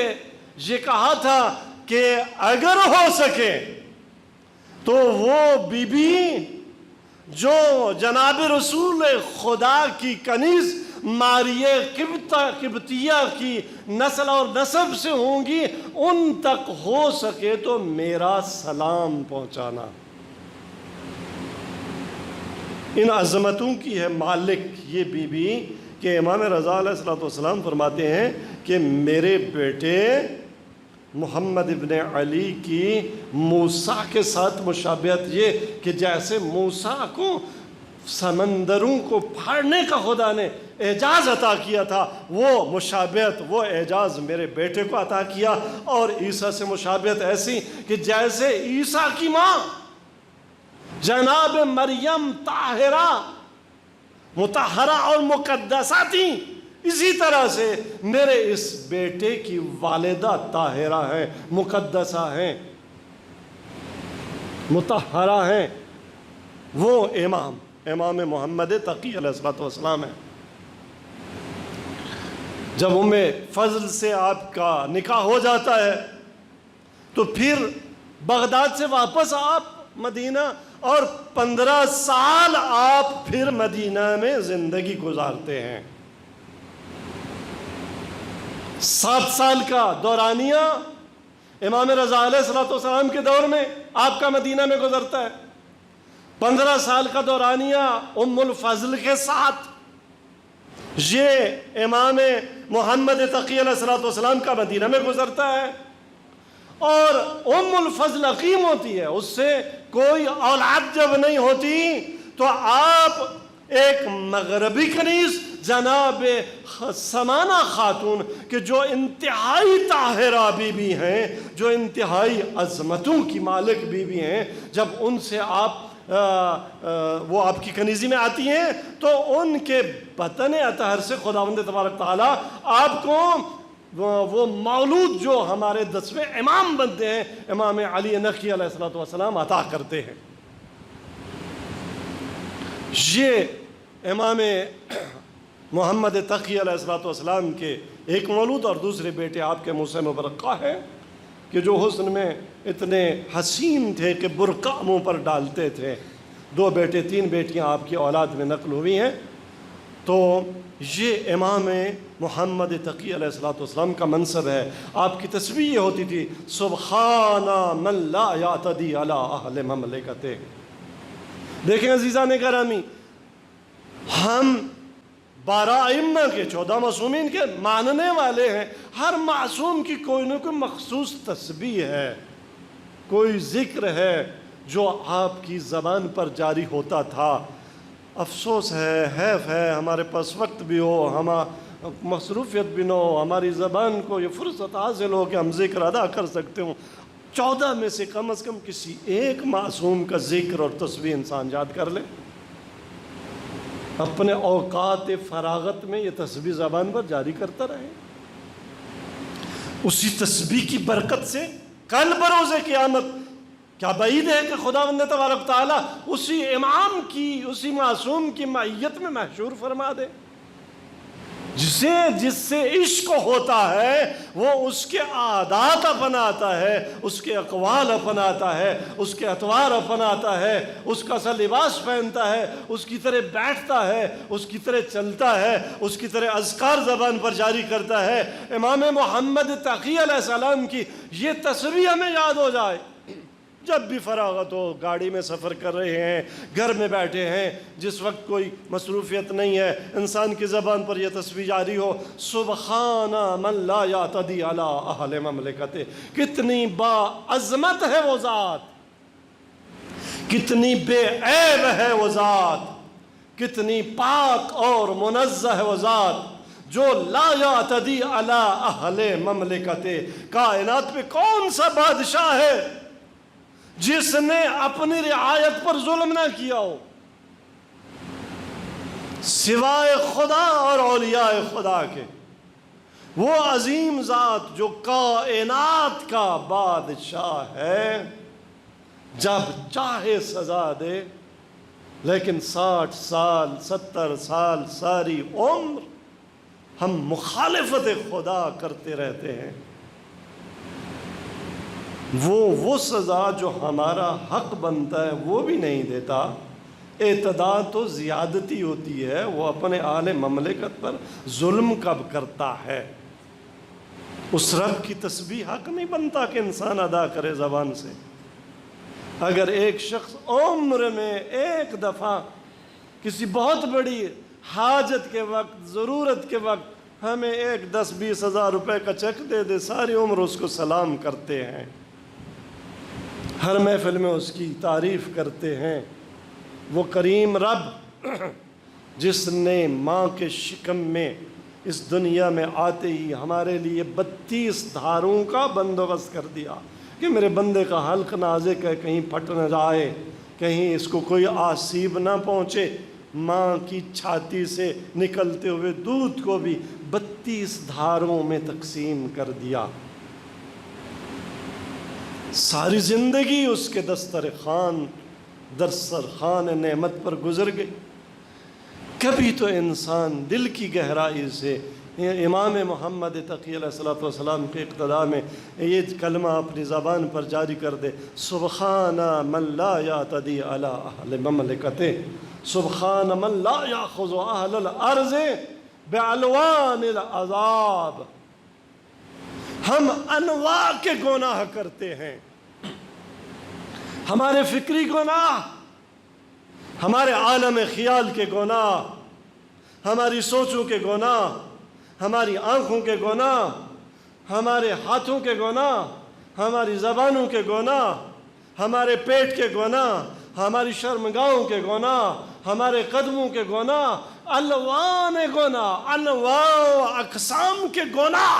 یہ کہا تھا کہ اگر ہو سکے تو وہ بی بی جو جناب رسول خدا کی کنیز ماریہ قبطیہ کی نسل اور نسب سے ہوں گی، ان تک ہو سکے تو میرا سلام پہنچانا۔ ان عظمتوں کی ہے مالک یہ بی بی کہ امام رضا علیہ السلام فرماتے ہیں کہ میرے بیٹے محمد ابن علی کی موسیٰ کے ساتھ مشابہت یہ کہ جیسے موسیٰ کو سمندروں کو پھاڑنے کا خدا نے اعجاز عطا کیا تھا، وہ مشابہت، وہ اعجاز میرے بیٹے کو عطا کیا۔ اور عیسیٰ سے مشابہت ایسی کہ جیسے عیسیٰ کی ماں جناب مریم طاہرہ، مطہرہ اور مقدسہ تھیں، اسی طرح سے میرے اس بیٹے کی والدہ طاہرہ ہیں، مقدسہ ہیں، مطہرہ ہیں۔ وہ امام محمد تقی علیہ السلام ہیں۔ جب فضل سے آپ کا نکاح ہو جاتا ہے تو پھر بغداد سے واپس آپ مدینہ، اور 15 سال آپ پھر مدینہ میں زندگی گزارتے ہیں۔ 7 سال کا دورانیہ امام رضا علیہ السلام کے دور میں آپ کا مدینہ میں گزرتا ہے، 15 سال کا دورانیہ ام الفضل کے ساتھ یہ امام محمد تقی علیہ السلام کا مدینہ میں گزرتا ہے۔ اور ام الفضل عقیم ہوتی ہے، اس سے کوئی اولاد جب نہیں ہوتی تو آپ ایک مغربی کنیز جناب سمانہ خاتون کہ جو انتہائی طاہرہ بی بی ہیں، جو انتہائی عظمتوں کی مالک بی بی ہیں، جب ان سے وہ آپ کی کنیزی میں آتی ہیں تو ان کے بطن اطہر سے خداوند تبارک تعالیٰ آپ کو وہ مولود جو ہمارے 10ویں امام بنتے ہیں، امام علی نقی علیہ السلام عطا کرتے ہیں۔ یہ امام محمد تقی علیہ السلام کے ایک مولود اور دوسرے بیٹے آپ کے منہ سے مبرکہ ہیں کہ جو حسن میں اتنے حسین تھے کہ برقع منہ پر ڈالتے تھے۔ 2 بیٹے 3 بیٹیاں آپ کی اولاد میں نقل ہوئی ہیں۔ تو یہ امام محمد تقی علیہ السلام کا منصب ہے۔ آپ کی تسبیح یہ ہوتی تھی سبحان من لا یعتدی علی اہل مملکتہ۔ دیکھیں عزیزان گرامی، ہم 12 ائمہ کے 14 معصومین کے ماننے والے ہیں۔ ہر معصوم کی کوئی نہ کوئی مخصوص تسبیح ہے، کوئی ذکر ہے جو آپ کی زبان پر جاری ہوتا تھا۔ افسوس ہے، حیف ہے، ہمارے پاس وقت بھی ہو، مصروفیت بھی نہ ہو، ہماری زبان کو یہ فرصت حاصل ہو کہ ہم ذکر ادا کر سکتے ہوں۔ 14 میں سے کم از کم کسی ایک معصوم کا ذکر اور تسبیح انسان یاد کر لے، اپنے اوقات فراغت میں یہ تسبیح زبان پر جاری کرتا رہے۔ اسی تسبیح کی برکت سے کل بروز قیامت کیا بعید ہے کہ خداوند تبارک تعالیٰ اسی امام کی، اسی معصوم کی معیت میں محشور فرما دے۔ جس سے عشق ہوتا ہے وہ اس کے عادات اپناتا ہے، اس کے اقوال اپناتا ہے، اس کے اطوار اپناتا ہے، اس کا سا لباس پہنتا ہے، اس کی طرح بیٹھتا ہے، اس کی طرح چلتا ہے، اس کی طرح اذکار زبان پر جاری کرتا ہے۔ امام محمد تقی علیہ السلام کی یہ تصویر ہمیں یاد ہو جائے، جب بھی فراغت ہو، گاڑی میں سفر کر رہے ہیں، گھر میں بیٹھے ہیں، جس وقت کوئی مصروفیت نہیں ہے، انسان کی زبان پر یہ تسبیح جاری ہو، سبحان من لا یعتدی علی اہل مملکتہ، کتنی با عظمت ہے وہ ذات، کتنی بے عیب ہے وہ ذات، کتنی پاک اور منزہ ہے وہ ذات، جو لا یعتدی علی اہل مملکتہ۔ کائنات پہ کون سا بادشاہ ہے جس نے اپنی رعایت پر ظلم نہ کیا ہو، سوائے خدا اور اولیاء خدا کے؟ وہ عظیم ذات جو کائنات کا بادشاہ ہے، جب چاہے سزا دے، لیکن 60 سال 70 سال ساری عمر ہم مخالفت خدا کرتے رہتے ہیں، وہ سزا جو ہمارا حق بنتا ہے وہ بھی نہیں دیتا۔ اعتداء تو زیادتی ہوتی ہے، وہ اپنے اہل مملکت پر ظلم کب کرتا ہے؟ اس رب کی تسبیح حق نہیں بنتا کہ انسان ادا کرے زبان سے۔ اگر ایک شخص عمر میں ایک دفعہ کسی بہت بڑی حاجت کے وقت، ضرورت کے وقت ہمیں 10-20 ہزار روپے کا چیک دے دے، ساری عمر اس کو سلام کرتے ہیں، ہر محفل میں اس کی تعریف کرتے ہیں۔ وہ کریم رب جس نے ماں کے شکم میں اس دنیا میں آتے ہی ہمارے لیے 32 دھاروں کا بندوبست کر دیا کہ میرے بندے کا حلق نازک ہے، کہیں پھٹ نہ جائے، کہیں اس کو کوئی آسیب نہ پہنچے۔ ماں کی چھاتی سے نکلتے ہوئے دودھ کو بھی 32 دھاروں میں تقسیم کر دیا۔ ساری زندگی اس کے دسترخوان نعمت پر گزر گئی۔ کبھی تو انسان دل کی گہرائی سے امام محمد تقی علیہ السلام کے اقتداء میں یہ کلمہ اپنی زبان پر جاری کر دے، سبحان من لا یعتدی علی اہل مملکتہ، سبحان من لا یاخذ اہل الارض بعلوان العذاب۔ ہم انواع کے گناہ کرتے ہیں، ہمارے فکری گناہ، ہمارے عالم خیال کے گناہ، ہماری سوچوں کے گناہ، ہماری آنکھوں کے گناہ، ہمارے ہاتھوں کے گناہ، ہماری زبانوں کے گناہ، ہمارے پیٹ کے گناہ، ہماری شرمگاہوں کے گناہ، ہمارے قدموں کے گناہ، الوان گناہ، انواع اقسام کے گناہ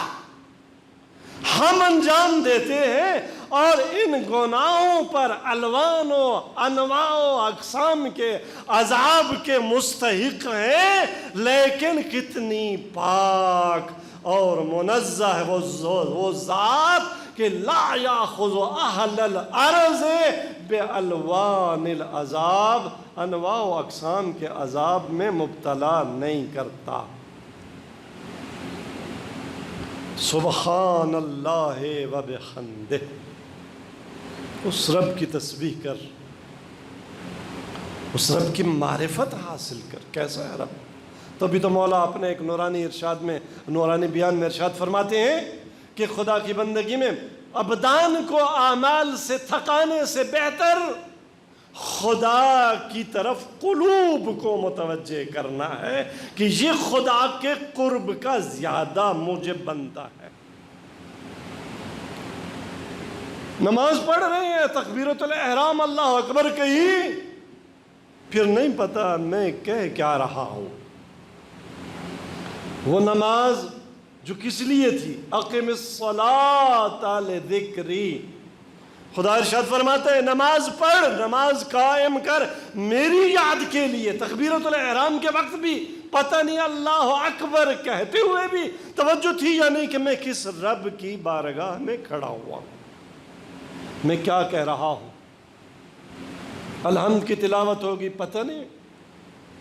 ہم انجام دیتے ہیں، اور ان گناہوں پر الوان و انواع و اقسام کے عذاب کے مستحق ہیں۔ لیکن کتنی پاک اور منزہ ہے وہ ذات کہ لا یاخذ اہل الارض بالوان العذاب، انواع و اقسام کے عذاب میں مبتلا نہیں کرتا۔ سبحان اللہ و بحمدہ، اس رب کی تسبیح کر، اس رب کی معرفت حاصل کر۔ کیسا ہے رب؟ تبھی تو مولا اپنے ایک نورانی ارشاد میں، نورانی بیان میں ارشاد فرماتے ہیں کہ خدا کی بندگی میں ابدان کو اعمال سے تھکانے سے بہتر خدا کی طرف قلوب کو متوجہ کرنا ہے کہ یہ خدا کے قرب کا زیادہ موجب بنتا ہے۔ نماز پڑھ رہے ہیں، تکبیرۃ الاحرام اللہ اکبر کہی، پھر نہیں پتا میں کہہ کیا رہا ہوں۔ وہ نماز جو کس لیے تھی، اقم الصلاۃ لذکری، خدا ارشاد فرماتا ہے نماز پڑھ، نماز قائم کر میری یاد کے لیے۔ تکبیرۃ الاحرام کے وقت بھی پتہ نہیں اللہ اکبر کہتے ہوئے بھی توجہ تھی یا نہیں کہ میں کس رب کی بارگاہ میں کھڑا ہوا ہوں، میں کیا کہہ رہا ہوں۔ الحمد کی تلاوت ہوگی، پتہ نہیں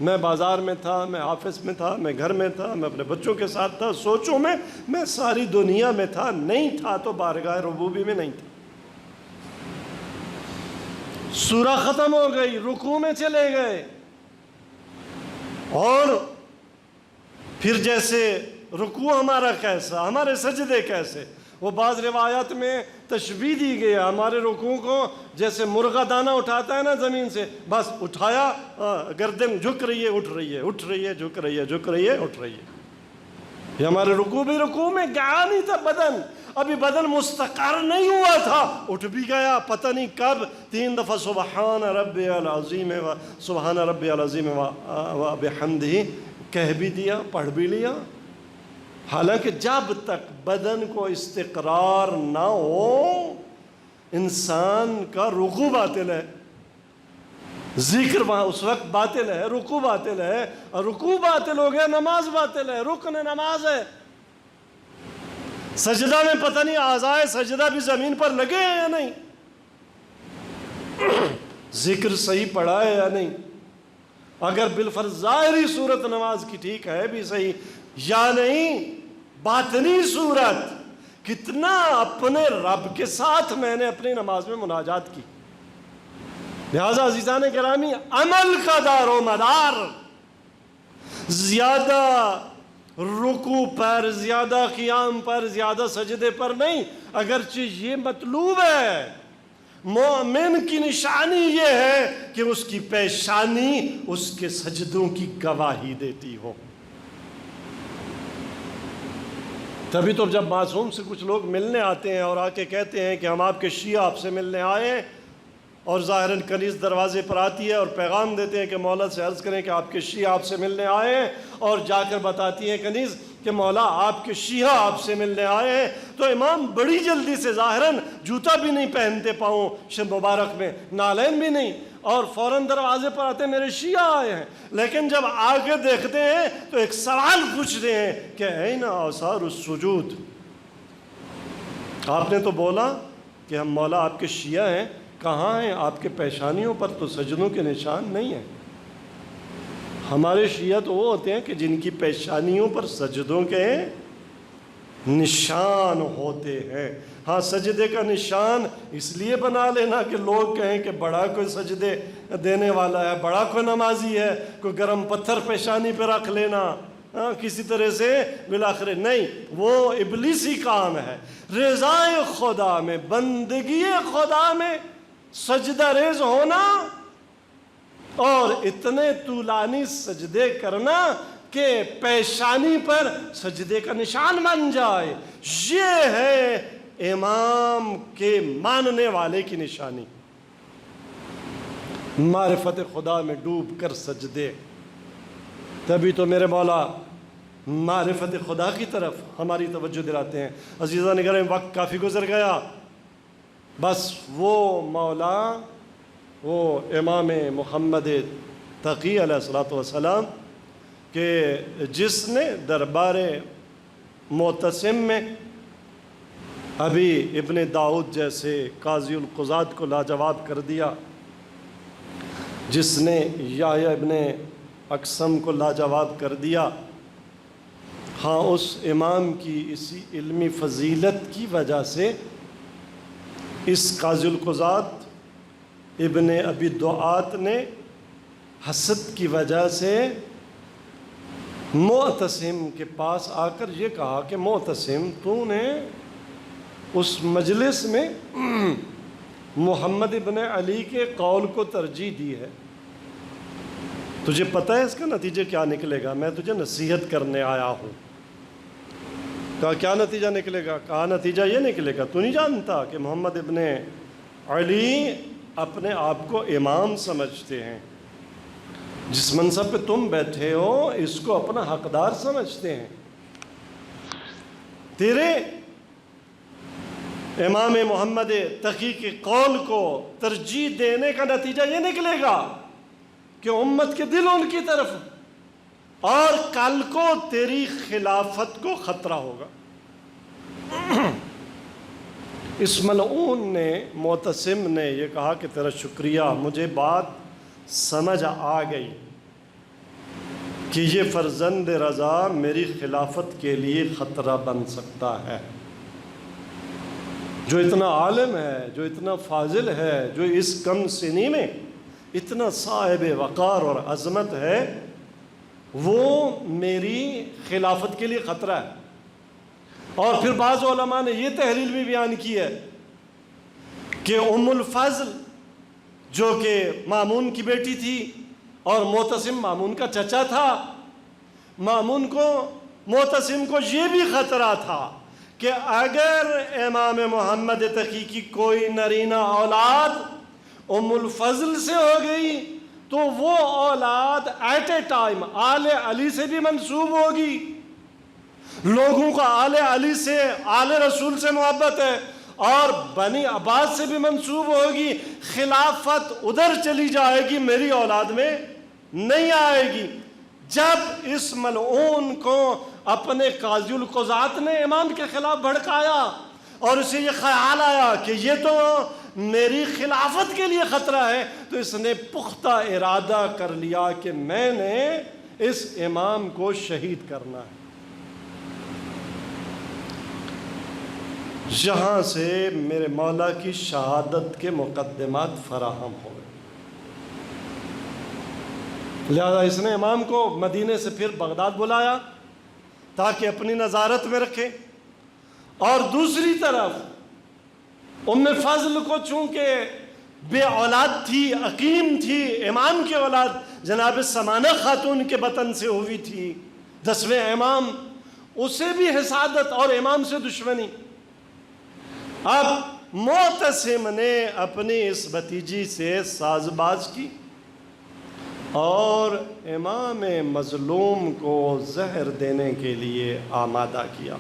میں بازار میں تھا، میں آفس میں تھا، میں گھر میں تھا، میں اپنے بچوں کے ساتھ تھا، سوچوں میں ساری دنیا میں تھا، نہیں تھا تو بارگاہ ربوبی میں نہیں تھا۔ سورہ ختم ہو گئی، رکوع میں چلے گئے، اور پھر جیسے رکوع ہمارا کیسا، ہمارے سجدے کیسے، وہ بعض روایات میں تشبیہ دی گیا، ہمارے رکوع کو جیسے مرغا دانہ اٹھاتا ہے نا زمین سے، بس اٹھایا، گردن جھک رہی ہے، اٹھ رہی ہے، اٹھ رہی ہے، جھک رہی ہے، جھک رہی ہے، اٹھ رہی ہے۔ یہ ہمارے رکوع بھی رکوع میں گیا نہیں تھا بدن، ابھی بدن مستقر نہیں ہوا تھا، اٹھ بھی گیا، پتہ نہیں کب 3 دفعہ سبحان ربی العظیم و سبحان ربی العظیم و بحمدہ کہہ بھی دیا، پڑھ بھی لیا۔ حالانکہ جب تک بدن کو استقرار نہ ہو انسان کا رکوع باطل ہے، ذکر وہاں اس وقت باطل ہے، رکوع باطل ہے، اور رکوع باطل ہو گیا نماز باطل ہے، رکن نماز ہے۔ سجدہ میں پتہ نہیں اعضائے سجدہ بھی زمین پر لگے ہیں یا نہیں، ذکر صحیح پڑھا ہے یا نہیں، اگر بالفرض ظاہری صورت نماز کی ٹھیک ہے بھی صحیح یا نہیں، باطنی صورت کتنا اپنے رب کے ساتھ میں نے اپنی نماز میں مناجات کی۔ لہذا عزیزان گرامی، عمل کا دار و مدار زیادہ رکوع پر، زیادہ قیام پر، زیادہ سجدے پر نہیں، اگرچہ یہ مطلوب ہے۔ مومن کی نشانی یہ ہے کہ اس کی پیشانی اس کے سجدوں کی گواہی دیتی ہو۔ تبھی تو جب معصوم سے کچھ لوگ ملنے آتے ہیں اور آ کے کہتے ہیں کہ ہم آپ کے شیعہ آپ سے ملنے آئے ہیں، اور ظاہراً کنیز دروازے پر آتی ہے اور پیغام دیتے ہیں کہ مولا سے عرض کریں کہ آپ کے شیعہ آپ سے ملنے آئے ہیں، اور جا کر بتاتی ہیں کنیز کہ مولا آپ کے شیعہ آپ سے ملنے آئے ہیں، تو امام بڑی جلدی سے ظاہراً جوتا بھی نہیں پہنتے پاؤں شب مبارک میں، نالین بھی نہیں، اور فوراً دروازے پر آتے ہیں میرے شیعہ آئے ہیں، لیکن جب آگے دیکھتے ہیں تو ایک سوال پوچھتے ہیں کہ این آثار السجود، آپ نے تو بولا کہ ہم مولا آپ کے شیعہ ہیں، کہاں ہیں؟ آپ کے پیشانیوں پر تو سجدوں کے نشان نہیں ہیں۔ ہمارے شیعہ تو وہ ہوتے ہیں کہ جن کی پیشانیوں پر سجدوں کے نشان ہوتے ہیں۔ ہاں، سجدے کا نشان اس لیے بنا لینا کہ لوگ کہیں کہ بڑا کوئی سجدے دینے والا ہے، بڑا کوئی نمازی ہے، کوئی گرم پتھر پیشانی پہ رکھ لینا، کسی طرح سے بالآخر نہیں، وہ ابلیسی کام ہے۔ رضائے خدا میں، بندگی خدا میں سجدہ ریز ہونا اور اتنے طولانی سجدے کرنا کہ پیشانی پر سجدے کا نشان بن جائے، یہ ہے امام کے ماننے والے کی نشانی۔ معرفت خدا میں ڈوب کر سجدے، تبھی تو میرے مولا معرفت خدا کی طرف ہماری توجہ دلاتے ہیں۔ عزیزان گرامی، وقت کافی گزر گیا، بس وہ مولا، وہ امام محمد تقی علیہ الصلوۃ والسلام کہ جس نے دربار معتصم میں ابھی ابن داؤد جیسے قاضی القضات کو لاجواب کر دیا، جس نے یحییٰ ابن اقسم کو لاجواب کر دیا، ہاں اس امام کی اسی علمی فضیلت کی وجہ سے اس قاضی القضات ابن ابی دعات نے حسد کی وجہ سے معتصم کے پاس آ کر یہ کہا کہ معتصم، تو نے اس مجلس میں محمد ابن علی کے قول کو ترجیح دی ہے، تجھے پتہ ہے اس کا نتیجہ کیا نکلے گا؟ میں تجھے نصیحت کرنے آیا ہوں۔ کہا کیا نتیجہ نکلے گا؟ کہا نتیجہ یہ نکلے گا، تو نہیں جانتا کہ محمد ابن علی اپنے آپ کو امام سمجھتے ہیں، جس منصب پہ تم بیٹھے ہو اس کو اپنا حقدار سمجھتے ہیں، تیرے امام محمد تقی کے قول کو ترجیح دینے کا نتیجہ یہ نکلے گا کہ امت کے دل ان کی طرف، اور کل کو تیری خلافت کو خطرہ ہوگا۔ اس ملعون نے، معتصم نے یہ کہا کہ تیرا شکریہ، مجھے بات سمجھ آ گئی، کہ یہ فرزند رضا میری خلافت کے لیے خطرہ بن سکتا ہے۔ جو اتنا عالم ہے، جو اتنا فاضل ہے، جو اس کم سنی میں اتنا صاحب وقار اور عظمت ہے، وہ میری خلافت کے لیے خطرہ ہے۔ اور پھر بعض علماء نے یہ تحلیل بھی بیان کی ہے کہ ام الفضل جو کہ مامون کی بیٹی تھی اور معتصم مامون کا چچا تھا، مامون کو، معتصم کو یہ بھی خطرہ تھا کہ اگر امام محمد تقی کی کوئی نرینہ اولاد ام الفضل سے ہو گئی تو وہ اولاد ایٹ اے ٹائم آل علی سے بھی منسوب ہوگی۔ لوگوں کا آل علی سے، آل رسول سے محبت ہے، اور بنی عباس سے بھی منسوب ہوگی۔ خلافت ادھر چلی جائے گی، میری اولاد میں نہیں آئے گی۔ جب اس ملعون کو اپنے قاضی القضات نے امام کے خلاف بھڑکایا اور اسے یہ خیال آیا کہ یہ تو میری خلافت کے لیے خطرہ ہے، تو اس نے پختہ ارادہ کر لیا کہ میں نے اس امام کو شہید کرنا ہے۔ یہاں سے میرے مولا کی شہادت کے مقدمات فراہم ہو گئے۔ لہذا اس نے امام کو مدینے سے پھر بغداد بلایا تاکہ اپنی نظارت میں رکھے، اور دوسری طرف ام فضل کو چونکہ بے اولاد تھی، عقیم تھی، امام کی اولاد جناب سمانہ خاتون کے بطن سے ہوئی تھی، 10ویں امام، اسے بھی حسادت اور امام سے دشمنی۔ اب معتصم نے اپنی اس بھتیجی سے ساز باز کی اور امام مظلوم کو زہر دینے کے لیے آمادہ کیا۔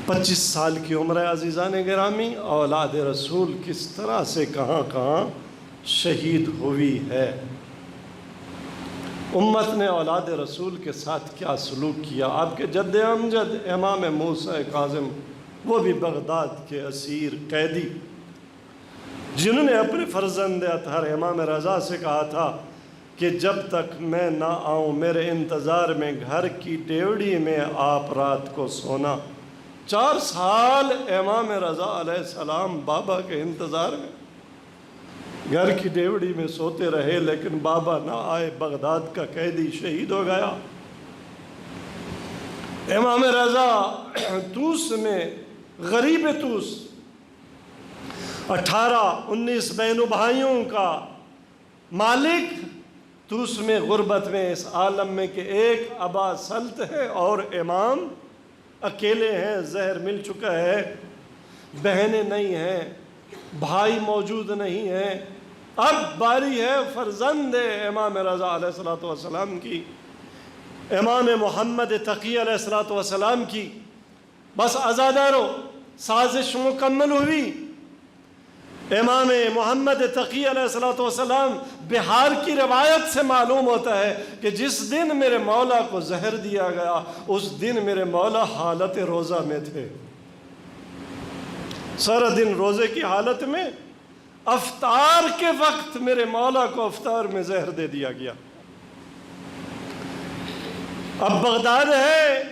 25 سال کی عمر ہے عزیزان گرامی، اولاد رسول کس طرح سے کہاں کہاں شہید ہوئی ہے۔ امت نے اولاد رسول کے ساتھ کیا سلوک کیا۔ آپ کے جد امجد امام موسیٰ کاظم، وہ بھی بغداد کے اسیر قیدی، جنہوں نے اپنے فرزند اطہر امام رضا سے کہا تھا کہ جب تک میں نہ آؤں میرے انتظار میں گھر کی ڈیوڑی میں آپ رات کو سونا۔ 4 سال امام رضا علیہ السلام بابا کے انتظار میں گھر کی ڈیوڑی میں سوتے رہے، لیکن بابا نہ آئے، بغداد کا قیدی شہید ہو گیا۔ امام رضا توس میں، غریب توس، 18-19 بہنوں بھائیوں کا مالک، توس میں غربت میں، اس عالم میں کہ ایک ابا سلط ہے اور امام اکیلے ہیں، زہر مل چکا ہے، بہنیں نہیں ہیں، بھائی موجود نہیں ہیں۔ اب باری ہے فرزند امام رضا علیہ السلام کی، امام محمد تقی علیہ السلام کی۔ بس عزادارو، سازش مکمل ہوئی۔ امام محمد تقی علیہ السلام، بہار کی روایت سے معلوم ہوتا ہے کہ جس دن میرے مولا کو زہر دیا گیا اس دن میرے مولا حالت روزہ میں تھے، سارا دن روزے کی حالت میں، افطار کے وقت میرے مولا کو افطار میں زہر دے دیا گیا۔ اب بغداد ہے،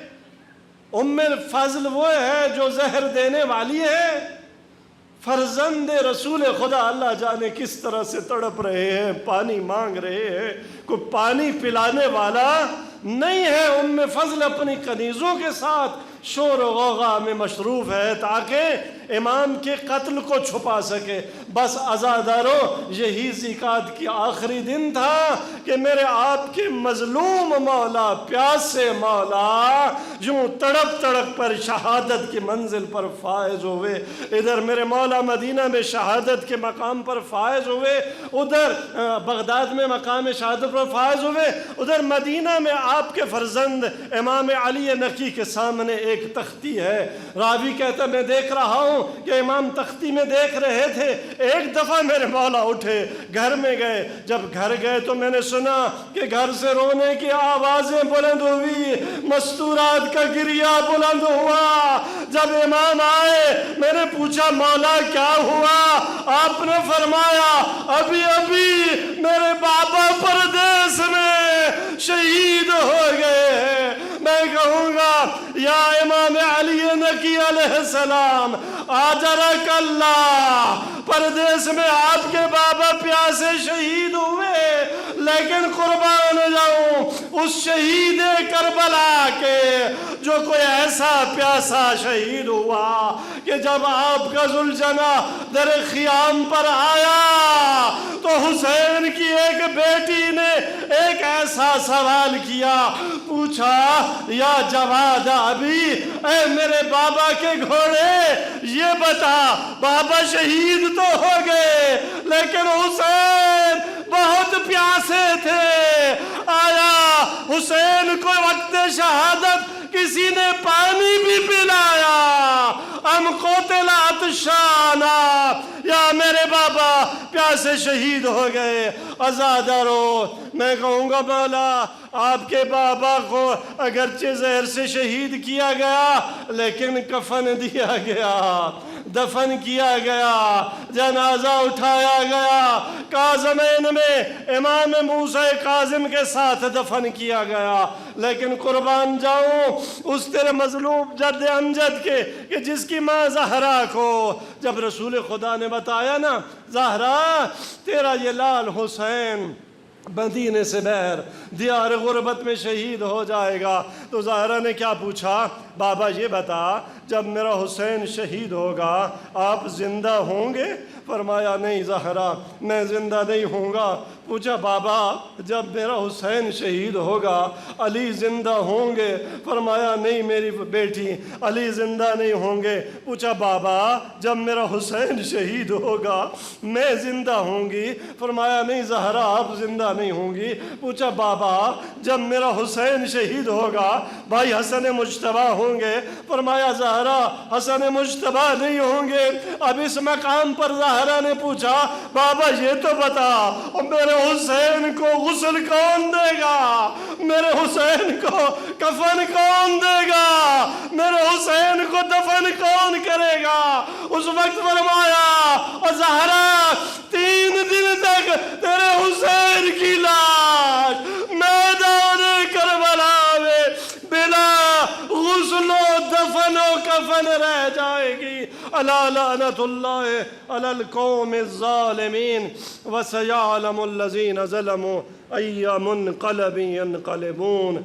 ام الفضل وہ ہے جو زہر دینے والی ہے، فرزند رسول خدا اللہ جانے کس طرح سے تڑپ رہے ہیں، پانی مانگ رہے ہیں، کوئی پانی پلانے والا نہیں ہے۔ ام فضل اپنی کنیزوں کے ساتھ شور و غوغا میں مصروف ہے تاکہ امام کے قتل کو چھپا سکے۔ بس عزادارو، یہی زکات کی آخری دن تھا کہ میرے آپ کے مظلوم مولا، پیاسے مولا، یوں تڑپ تڑپ پر شہادت کی منزل پر فائز ہوئے۔ ادھر میرے مولا مدینہ میں شہادت کے مقام پر فائز ہوئے، ادھر بغداد میں مقام شہادت پر فائز ہوئے، ادھر مدینہ میں آپ کے فرزند امام علی نقی کے سامنے ایک تختی ہے۔ راوی کہتا میں دیکھ رہا ہوں کہ امام تختی میں دیکھ رہے تھے، ایک دفعہ میرے مولا اٹھے، گھر میں گئے۔ جب گھر گئے تو میں نے سنا کہ گھر سے رونے کی آوازیں بلند ہوئی، مستورات کا گریہ بلند ہوا۔ جب امام آئے میں نے پوچھا مولا کیا ہوا؟ آپ نے فرمایا ابھی ابھی میرے بابا پردیس میں شہید ہو گئے ہیں۔ میں کہوں گا یا امام علی نقی علیہ السلام آجرک اللہ، پردیس میں آپ کے بابا پیاسے شہید ہوئے، لیکن قربان جاؤں اس شہید کربلا کے جو کوئی ایسا پیاسا شہید ہوا کہ جب آپ کا ذوالجناح در خیام پر آیا تو حسین کی ایک بیٹی نے ایک ایسا سوال کیا، پوچھا یا جواد ابی، اے میرے بابا کے گھوڑے یہ بتا، بابا شہید تو ہو گئے لیکن حسین بہت پیاسے تھے، آیا حسین کو وقت شہادت کسی نے پانی بھی پلایا؟ ام قتل عطشانا، یا میرے بابا پیاسے شہید ہو گئے؟ عزادارو، میں کہوں گا مولا آپ کے بابا کو اگرچہ زہر سے شہید کیا گیا لیکن کفن دیا گیا، دفن کیا گیا، جنازہ اٹھایا گیا، کاظمین میں امام موسیٰ کاظم کے ساتھ دفن کیا گیا، لیکن قربان جاؤں اس تیرے مظلوم جد امجد کے کہ جس کی ماں زہرا کو جب رسول خدا نے بتایا نا، زہرا تیرا یہ لال حسین مدینے سے باہر دیار غربت میں شہید ہو جائے گا، تو زہرا نے کیا پوچھا؟ بابا یہ بتا جب میرا حسین شہید ہوگا آپ زندہ ہوں گے؟ فرمایا نہیں زہرا میں زندہ نہیں ہوں گا۔ پوچھا بابا جب میرا حسین شہید ہوگا علی زندہ ہوں گے؟ فرمایا نہیں میری بیٹی علی زندہ نہیں ہوں گے۔ پوچھا بابا جب میرا حسین شہید ہوگا میں زندہ ہوں گی؟ فرمایا نہیں زہرا آپ زندہ نہیں ہوں گی۔ پوچھا بابا جب میرا حسین شہید ہوگا بھائی حسن مجتبیٰ ہوں گے؟ فرمایا زہرا حسن مجتبیٰ نہیں ہوں گے۔ اب اس مقام پر زہرا نے پوچھا بابا یہ تو بتا میرے حسین کو غسل کون دے گا؟ میرے حسین کو کفن کون دے گا؟ میرے حسین کو دفن کون کرے گا؟ اس وقت فرمایا زہرا 3 دن تک تیرے حسین کی لاش میدان کربلا میں بلا غسل و دفن و کفن رہ جائے گی۔ الا لعنت اللہ علی القوم الظالمین وسیعلم الذین ظلموا ای منقلب ینقلبون۔